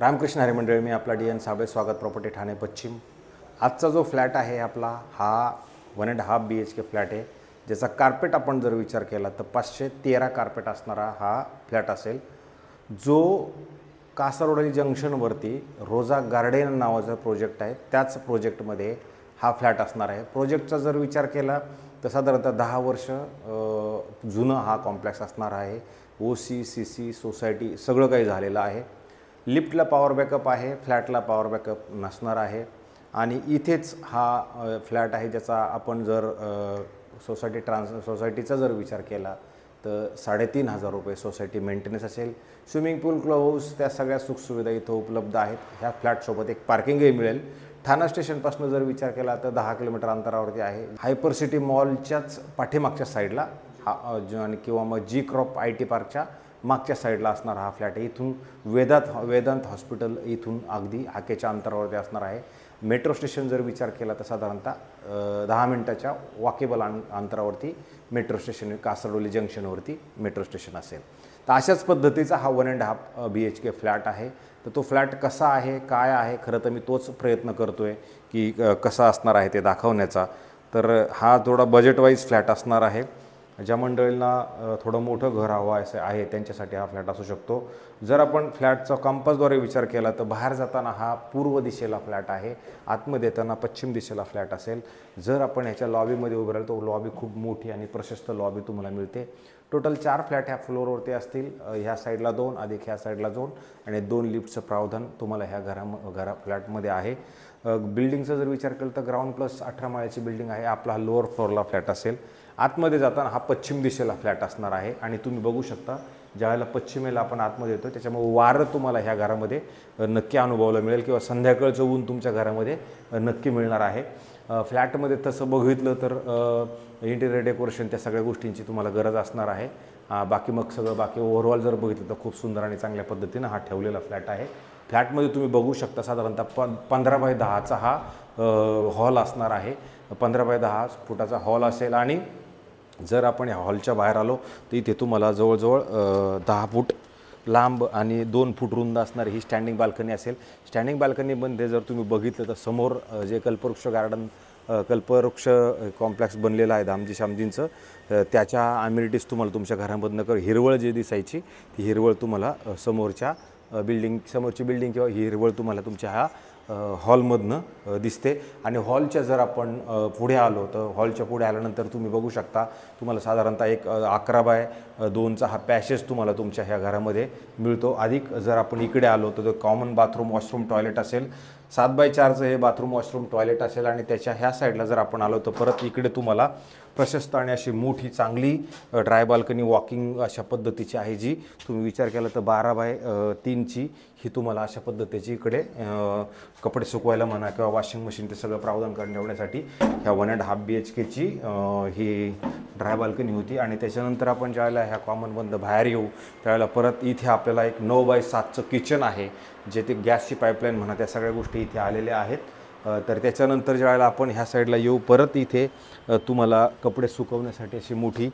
रामकृष्ण हरी मंडळी, मी आपला D N Sable, स्वागत प्रॉपर्टी ठाणे पश्चिम। आजचा जो फ्लॅट आहे आपला हा 1.5 BHK फ्लॅट आहे, ज्याचा कार्पेट आपण जर विचार केला तर 513 कार्पेट असणारा हा फ्लॅट असेल, जो कासारवडली जंक्शनवरती रोजा गार्डन नावाचा प्रोजेक्ट आहे, त्याच प्रोजेक्टमध्ये हा फ्लॅट असणार आहे। प्रोजेक्टचा जर विचार केला तर साधारणतः 10 वर्ष जुनं हा कॉम्प्लेक्स असणार आहे। OC CC सोसायटी सगळं काही झालेलं आहे। लिफ्टला पॉवर बॅकअप आहे, फ्लॅटला पॉवर बॅकअप नसणार आहे। आणि इथेच हा फ्लॅट आहे, ज्याचा आपण जर सोसायटीचा जर विचार केला तर 3,500 रुपये सोसायटी मेंटेनन्स असेल। स्विमिंग पूल, क्लब हाऊस, त्या सगळ्या सुखसुविधा इथं उपलब्ध आहेत। ह्या फ्लॅटसोबत एक पार्किंगही मिळेल। ठाणा स्टेशनपासून जर विचार केला तर 10 किलोमीटर अंतरावरती आहे। हायपर सिटी मॉलच्याच पाठीमागच्या साईडला हा आणि किंवा मग जी क्रॉप IT पार्कच्या मागच्या साईडला असणार हा फ्लॅट आहे। इथून वेदांत हॉस्पिटल इथून अगदी हाकेच्या अंतरावरती असणार आहे। मेट्रो स्टेशन जर विचार केला तर साधारणतः 10 मिनिटाच्या वॉकेबल अंतरावरती मेट्रो स्टेशन, कासारवडली जंक्शनवरती मेट्रो स्टेशन असेल। तर अशाच पद्धतीचा हा 1.5 BHK फ्लॅट आहे। तर तो फ्लॅट कसा आहे, काय आहे, खरं तर मी तोच प्रयत्न करतोय की कसा असणार आहे ते दाखवण्याचा। तर हा थोडा बजेट वाईज फ्लॅट असणार आहे। ज्या मंडळींना थोडं मोठं घर हवं असं आहे त्यांच्यासाठी हा फ्लॅट असू शकतो। जर आपण फ्लॅटचा कंपासद्वारे विचार केला तर बाहेर जाताना हा पूर्व दिशेला फ्लॅट आहे, आतमध्ये येताना पश्चिम दिशेला फ्लॅट असेल। जर आपण ह्याच्या लॉबीमध्ये उभे राहिलो तर लॉबी खूप मोठी आणि प्रशस्त लॉबी तुम्हाला मिळते। टोटल 4 फ्लॅट ह्या फ्लोअरवरती असतील, ह्या साईडला 2 अधिक ह्या साईडला 2 आणि 2 लिफ्टचं प्रावधान तुम्हाला ह्या फ्लॅटमध्ये आहे। बिल्डिंगचा जर विचार केला तर ग्राउंड प्लस 18 माळ्याची बिल्डिंग आहे। आपला लोअर फ्लोअरला फ्लॅट असेल। आतमध्ये जाताना हा पश्चिम दिशेला फ्लॅट असणार आहे आणि तुम्ही बघू शकता ज्यावेळेला पश्चिमेला आपण आतमध्ये येतो त्याच्यामुळे वारं तुम्हाला ह्या घरामध्ये नक्की अनुभवायला मिळेल किंवा संध्याकाळचं ऊन तुमच्या घरामध्ये नक्की मिळणार आहे। फ्लॅटमध्ये तसं बघितलं तर इंटिरियर डेकोरेशन त्या सगळ्या गोष्टींची तुम्हाला गरज असणार आहे। बाकी ओव्हरऑल जर बघितलं तर खूप सुंदर आणि चांगल्या पद्धतीनं हा ठेवलेला फ्लॅट आहे। फ्लॅटमध्ये तुम्ही बघू शकता साधारणतः 15 बाय 10चा हा हॉल असणार आहे। 15 बाय 10 फुटाचा हॉल असेल आणि जर आपण या हॉलच्या बाहेर आलो तर इथे तुम्हाला जवळजवळ 10 फूट लांब आणि 2 फूट रुंद असणारी ही स्टँडिंग बाल्कनी असेल। स्टँडिंग बाल्कनीमध्ये जर तुम्ही बघितलं तर समोर जे कल्पवृक्ष कॉम्प्लेक्स बनलेलं आहे धामजी श्यामजींचं, त्याच्या अम्युनिटीज तुम्हाला तुमच्या घरामधनं हिरवळ जी दिसायची ती हिरवळ तुम्हाला समोरची बिल्डिंग किंवा हिरवळ तुम्हाला तुमच्या ह्या हॉलमधनं दिसते। आणि हॉलच्या जर आपण पुढे आलो तर हॉलच्या पुढे आल्यानंतर तुम्ही बघू शकता तुम्हाला साधारणतः एक 11 बाय 2चा हा पॅसेज तुम्हाला तुमच्या ह्या घरामध्ये मिळतो। अधिक जर आपण इकडे आलो तर कॉमन बाथरूम, वॉशरूम, टॉयलेट असेल। 7 बाय 4चं हे बाथरूम, वॉशरूम, टॉयलेट असेल आणि त्याच्या ह्या साईडला जर आपण आलो तर परत इकडे तुम्हाला प्रशस्त आणि अशी मोठी चांगली ड्राय बाल्कनी वॉकिंग अशा पद्धतीची आहे, जी तुम्ही विचार केला तर 12 बाय 3ची ही तुम्हाला अशा पद्धतीची इकडे कपडे सुकवायला म्हणा किंवा वॉशिंग मशीन ते सगळं प्रावधान ठेवण्यासाठी ह्या 1.5 BHKची ही ड्राय बाल्कनी होती। आणि त्याच्यानंतर आपण ज्यावेळेला ह्या कॉमनमधनं बाहेर येऊ त्यावेळेला परत इथे आपल्याला एक 9 बाय 7चं किचन आहे, जे ते गॅसची पाईपलाईन म्हणा त्या सगळ्या गोष्टी इथे आलेल्या आहेत। तर त्याच्यानंतर ज्यावेळेला आपण ह्या साईडला येऊ परत इथे तुम्हाला कपडे सुकवण्यासाठी अशी मोठी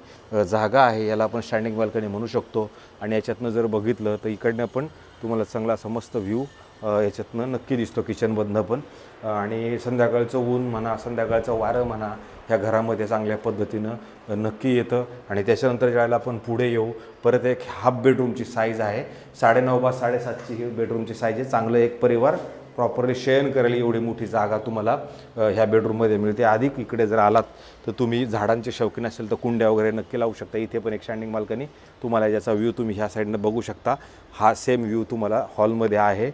जागा आहे, याला आपण स्टँडिंग बाल्कनी म्हणू शकतो। आणि याच्यातनं जर बघितलं तर इकडनं पण तुम्हाला चांगला समस्त व्ह्यू याच्यातनं नक्की दिसतो किचनमधनं पण। आणि संध्याकाळचं ऊन म्हणा, संध्याकाळचं वारं म्हणा ह्या घरामध्ये चांगल्या पद्धतीनं नक्की येतं। आणि त्याच्यानंतर ज्यावेळेला आपण पुढे येऊ परत एक हाफ बेडरूमची साईज आहे, 9.5 बाय 7.5ची ही बेडरूमची साईज आहे। चांगलं एक परिवार प्रॉपरली शयन करेल एवढी मोठी जागा तुम्हाला ह्या बेडरूममध्ये मिळते। अधिक इकडे जर आलात तर तुम्ही झाडांचे शौकीन असेल तर कुंड्या वगैरे नक्की लावू शकता। इथे पण एक स्टँडिंग बाल्कनी तुम्हाला ज्याचा व्ह्यू तुम्ही ह्या साईडनं बघू शकता। हा सेम व्ह्यू तुम्हाला हॉलमध्ये आहे,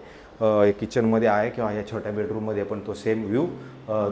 किचनमध्ये आहे किंवा या छोट्या बेडरूममध्ये पण तो सेम व्ह्यू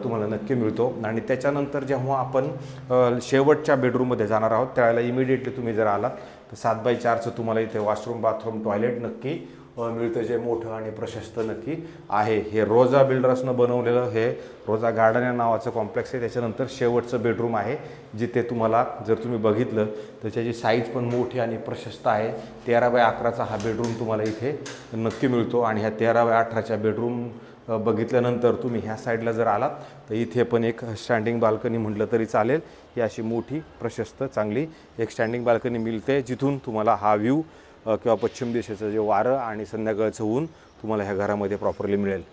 तुम्हाला नक्की मिळतो। आणि त्याच्यानंतर जेव्हा आपण शेवटच्या बेडरूममध्ये जाणार आहोत त्यावेळेला इमिडिएटली तुम्ही जर आलात तर 7 बाय 4चं तुम्हाला इथे वॉशरूम, बाथरूम, टॉयलेट नक्की मिळतं, जे मोठं आणि प्रशस्त नक्की आहे। हे रोजा बिल्डर्सनं बनवलेलं हे रोजा गार्डन या नावाचं कॉम्प्लेक्स आहे। त्याच्यानंतर शेवटचं बेडरूम आहे, जिथे तुम्हाला जर तुम्ही बघितलं तर त्याची साईज पण मोठी आणि प्रशस्त आहे। 13 बाय 11चा हा बेडरूम तुम्हाला इथे नक्की मिळतो। आणि ह्या 13 बाय 18च्या बेडरूम बघितल्यानंतर तुम्ही ह्या साईडला जर आलात तर इथे पण एक स्टँडिंग बाल्कनी म्हटलं तरी चालेल। ही अशी मोठी प्रशस्त चांगली एक स्टँडिंग बाल्कनी मिळते, जिथून तुम्हाला हा व्ह्यू किंवा पश्चिम दिशेचं जे वारं आणि संध्याकाळचं ऊन तुम्हाला ह्या घरामध्ये प्रॉपरली मिळेल.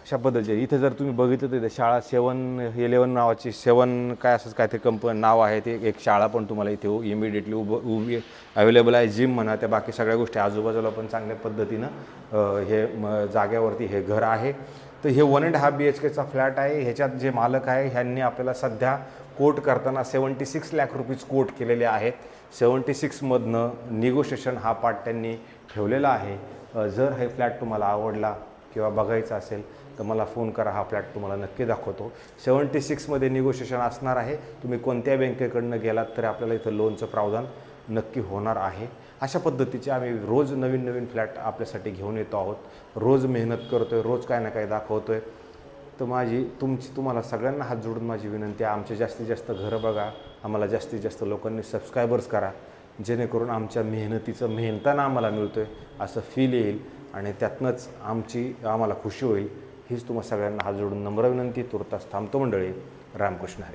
अशा पद्धतीचे इथे जर तुम्ही बघितलं तर इथे शाळा 7-11 नावाची 7 काय असंच काहीतरी कंपनी नाव आहे, ते एक शाळा पण तुम्हाला इथे इमिडिएटली उभी अवेलेबल आहे. जिम म्हणा त्या बाकी सगळ्या गोष्टी आजूबाजूला पण चांगल्या पद्धतीनं हे जागेवरती हे घर आहे. तर हे 1.5 BHKचा फ्लॅट आहे. ह्याच्यात जे मालक आहे ह्यांनी आपल्याला सध्या कोट करताना 76 लाख रुपीज कोट केलेले आहेत. 76 मधनं निगोशिएशन हा पार्ट त्यांनी ठेवलेला आहे. जर हे फ्लॅट तुम्हाला आवडला किंवा बघायचा असेल तर मला फोन करा, हा फ्लॅट तुम्हाला नक्की दाखवतो. 76 मध्ये निगोशिएशन असणार आहे. तुम्ही कोणत्या बँकेकडनं गेलात तरी आपल्याला इथं लोनचं प्रावधान नक्की होणार आहे. अशा पद्धतीचे आम्ही रोज नवीन नवीन फ्लॅट आपल्यासाठी घेऊन येतो आहोत. रोज मेहनत करतोय, रोज काय ना काय दाखवतोय. तर तुम्हाला सगळ्यांना हात जोडून माझी विनंती आहे, आमचे जास्तीत जास्त घरं बघा, आम्हाला जास्तीत जास्त लोकांनी सबस्क्रायबर्स करा, जेणेकरून आमच्या मेहनतीचं मेहनताना आम्हाला मिळतोय असं फील येईल आणि त्यातनंच आम्हाला खुशी होईल. हीच तुम्हाला सगळ्यांना हात जोडून नम्र विनंती. तुर्तास थांबतो मंडळी. रामकृष्ण हरी.